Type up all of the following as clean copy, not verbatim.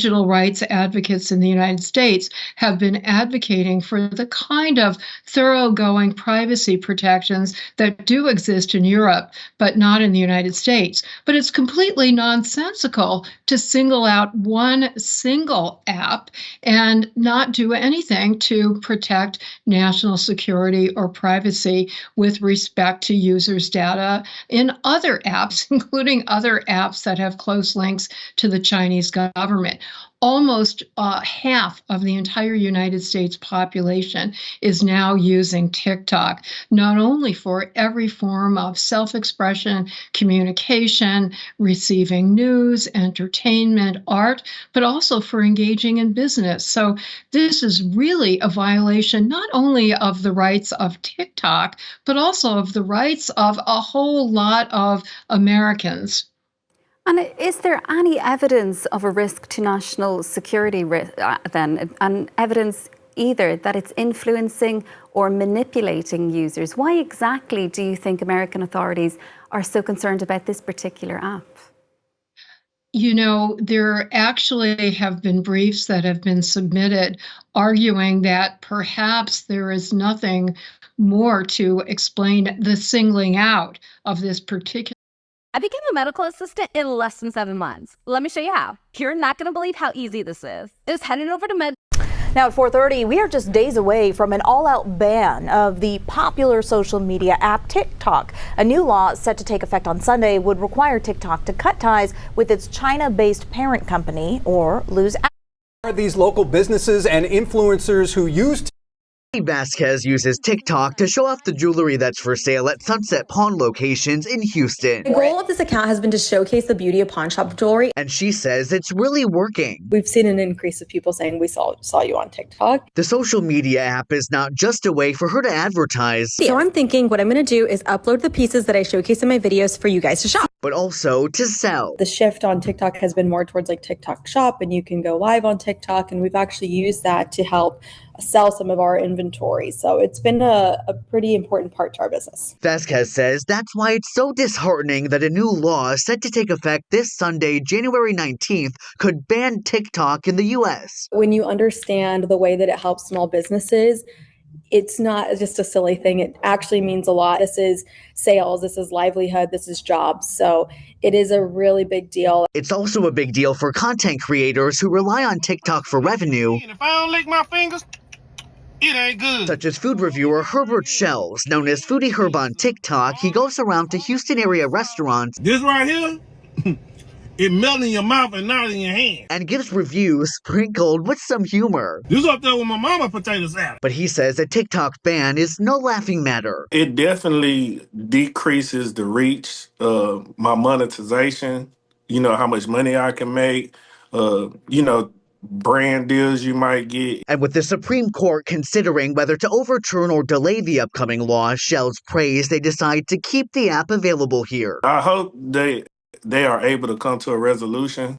Digital rights advocates in the United States have been advocating for the kind of thoroughgoing privacy protections that do exist in Europe, but not in the United States. But it's completely nonsensical to single out one single app and not do anything to protect national security or privacy with respect to users' data in other apps, including other apps that have close links to the Chinese government. Almost half of the entire United States population is now using TikTok, not only for every form of self-expression, communication, receiving news, entertainment, art, but also for engaging in business. So this is really a violation not only of the rights of TikTok, but also of the rights of a whole lot of Americans. And is there any evidence of a risk to national security then, and evidence either that it's influencing or manipulating users? Why exactly do you think American authorities are so concerned about this particular app? You know, there actually have been briefs that have been submitted arguing that perhaps there is nothing more to explain the singling out of this particular. I became a medical assistant in less than 7 months. Let me show you how. You're not going to believe how easy this is. Just heading over to Med. Now at 4:30, we are just days away from an all-out ban of the popular social media app TikTok. A new law set to take effect on Sunday would require TikTok to cut ties with its China-based parent company or lose access. These local businesses and influencers who use Vasquez uses TikTok to show off the jewelry that's for sale at Sunset Pawn locations in Houston. The goal of this account has been to showcase the beauty of pawn shop jewelry. And she says it's really working. We've seen an increase of people saying we saw you on TikTok. The social media app is not just a way for her to advertise. So I'm thinking what I'm going to do is upload the pieces that I showcase in my videos for you guys to shop. But also to sell. The shift on TikTok has been more towards like TikTok Shop, and you can go live on TikTok, and we've actually used that to help sell some of our inventory. So it's been a pretty important part to our business. Vasquez says that's why it's so disheartening that a new law set to take effect this Sunday, January 19th, could ban TikTok in the U.S. When you understand the way that it helps small businesses, it's not just a silly thing. It actually means a lot. This is sales, this is livelihood, this is jobs. So it is a really big deal. It's also a big deal for content creators who rely on TikTok for revenue. If I don't lick my fingers, it ain't good. Such as food reviewer Herbert Shells, known as Foodie Herb on TikTok. He goes around to Houston area restaurants. This right here, it melts in your mouth and not in your hand. And gives reviews sprinkled with some humor. This up there with my mama potato salad. But he says a TikTok ban is no laughing matter. It definitely decreases the reach of my monetization. You know, how much money I can make, brand deals you might get. And with the Supreme Court considering whether to overturn or delay the upcoming law, Shells prays they decide to keep the app available here. I hope they are able to come to a resolution.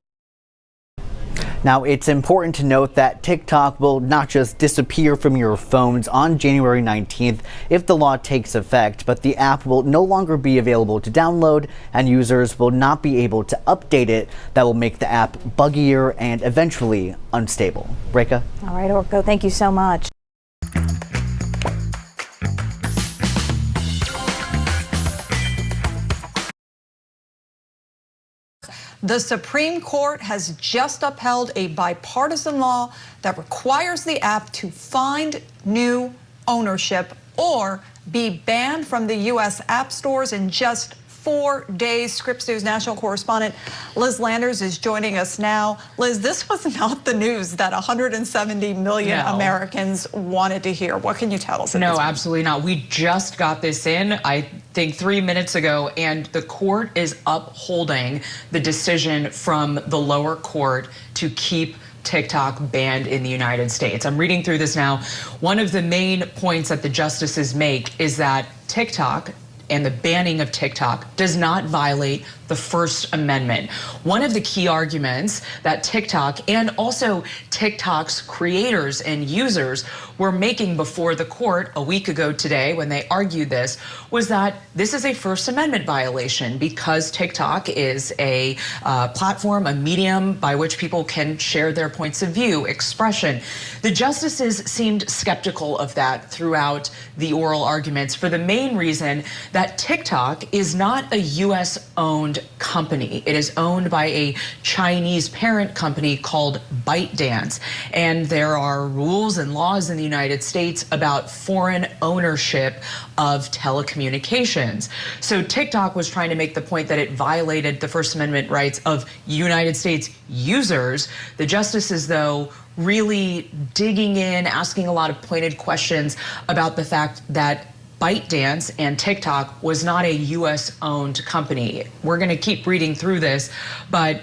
Now, it's important to note that TikTok will not just disappear from your phones on January 19th if the law takes effect, but the app will no longer be available to download and users will not be able to update it. That will make the app buggier and eventually unstable. Reka? All right, Orko, thank you so much. The Supreme Court has just upheld a bipartisan law that requires the app to find new ownership or be banned from the U.S. app stores in just 4 days. Scripps News national correspondent Liz Landers is joining us now. Liz, this was not the news that 170 million Americans wanted to hear. What can you tell us? No, absolutely not. We just got this in, I think 3 minutes ago, and the court is upholding the decision from the lower court to keep TikTok banned in the United States. I'm reading through this now. One of the main points that the justices make is that TikTok and the banning of TikTok does not violate the First Amendment. One of the key arguments that TikTok and also TikTok's creators and users were making before the court a week ago today when they argued this was that this is a First Amendment violation because TikTok is a platform, a medium by which people can share their points of view, expression. The justices seemed skeptical of that throughout the oral arguments for the main reason that TikTok is not a U.S.-owned company. It is owned by a Chinese parent company called ByteDance, and there are rules and laws in the United States about foreign ownership of telecommunications. So TikTok was trying to make the point that it violated the First Amendment rights of United States users. The justices, though, really digging in, asking a lot of pointed questions about the fact that ByteDance and TikTok was not a U.S.-owned company. We're going to keep reading through this, but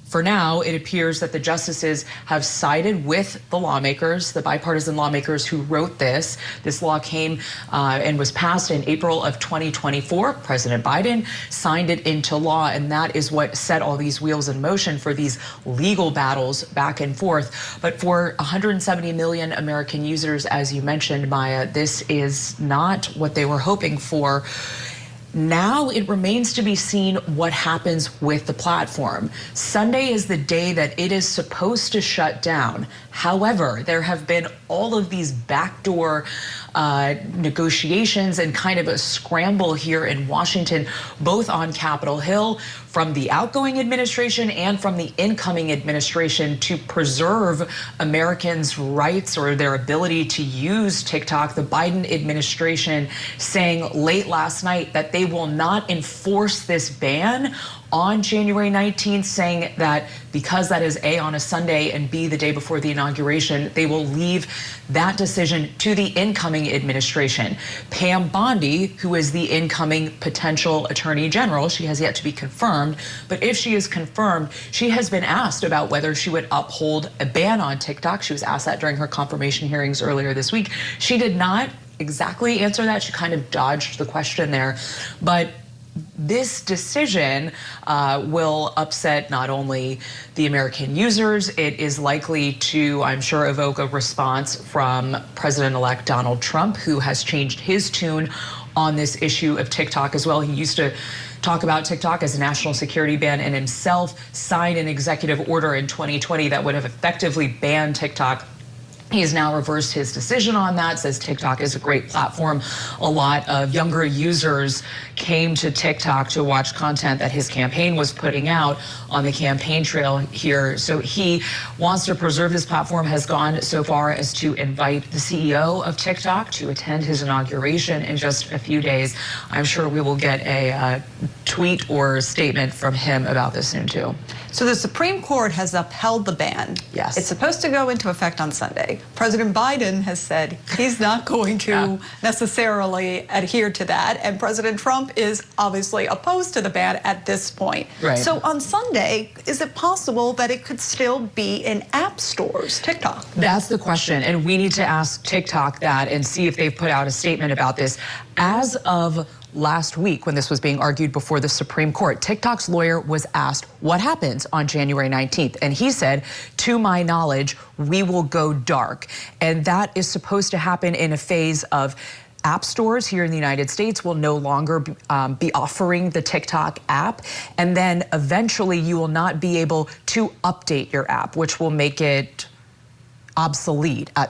for now, it appears that the justices have sided with the lawmakers, the bipartisan lawmakers who wrote this. This law came and was passed in April of 2024. President Biden signed it into law, and that is what set all these wheels in motion for these legal battles back and forth. But for 170 million American users, as you mentioned, Maya, this is not what they were hoping for. Now it remains to be seen what happens with the platform. Sunday is the day that it is supposed to shut down. However, there have been all of these backdoor negotiations and kind of a scramble here in Washington, both on Capitol Hill, from the outgoing administration and from the incoming administration to preserve Americans' rights or their ability to use TikTok. The Biden administration saying late last night that they will not enforce this ban on January 19th, saying that because that is A, on a Sunday, and B, the day before the inauguration, they will leave that decision to the incoming administration. Pam Bondi, who is the incoming potential attorney general, she has yet to be confirmed, but if she is confirmed, she has been asked about whether she would uphold a ban on TikTok. She was asked that during her confirmation hearings earlier this week. She did not exactly answer that. She kind of dodged the question there, but this decision will upset not only the American users, it is likely to, I'm sure, evoke a response from President-elect Donald Trump, who has changed his tune on this issue of TikTok as well. He used to talk about TikTok as a national security ban and himself signed an executive order in 2020 that would have effectively banned TikTok. He has now reversed his decision on that, says TikTok is a great platform. A lot of younger users came to TikTok to watch content that his campaign was putting out on the campaign trail here. So he wants to preserve this platform, has gone so far as to invite the CEO of TikTok to attend his inauguration in just a few days. I'm sure we will get a tweet or statement from him about this soon, too. So the Supreme Court has upheld the ban. Yes. It's supposed to go into effect on Sunday. President Biden has said he's not going to necessarily adhere to that, and President Trump is obviously opposed to the ban at this point. Right. So on Sunday, is it possible that it could still be in app stores, TikTok? That's the question, and we need to ask TikTok that and see if they've put out a statement about this. As of last week, when this was being argued before the Supreme Court, TikTok's lawyer was asked what happens on January 19th. And he said, to my knowledge, we will go dark. And that is supposed to happen in a phase of app stores here in the United States will no longer be offering the TikTok app. And then eventually you will not be able to update your app, which will make it obsolete at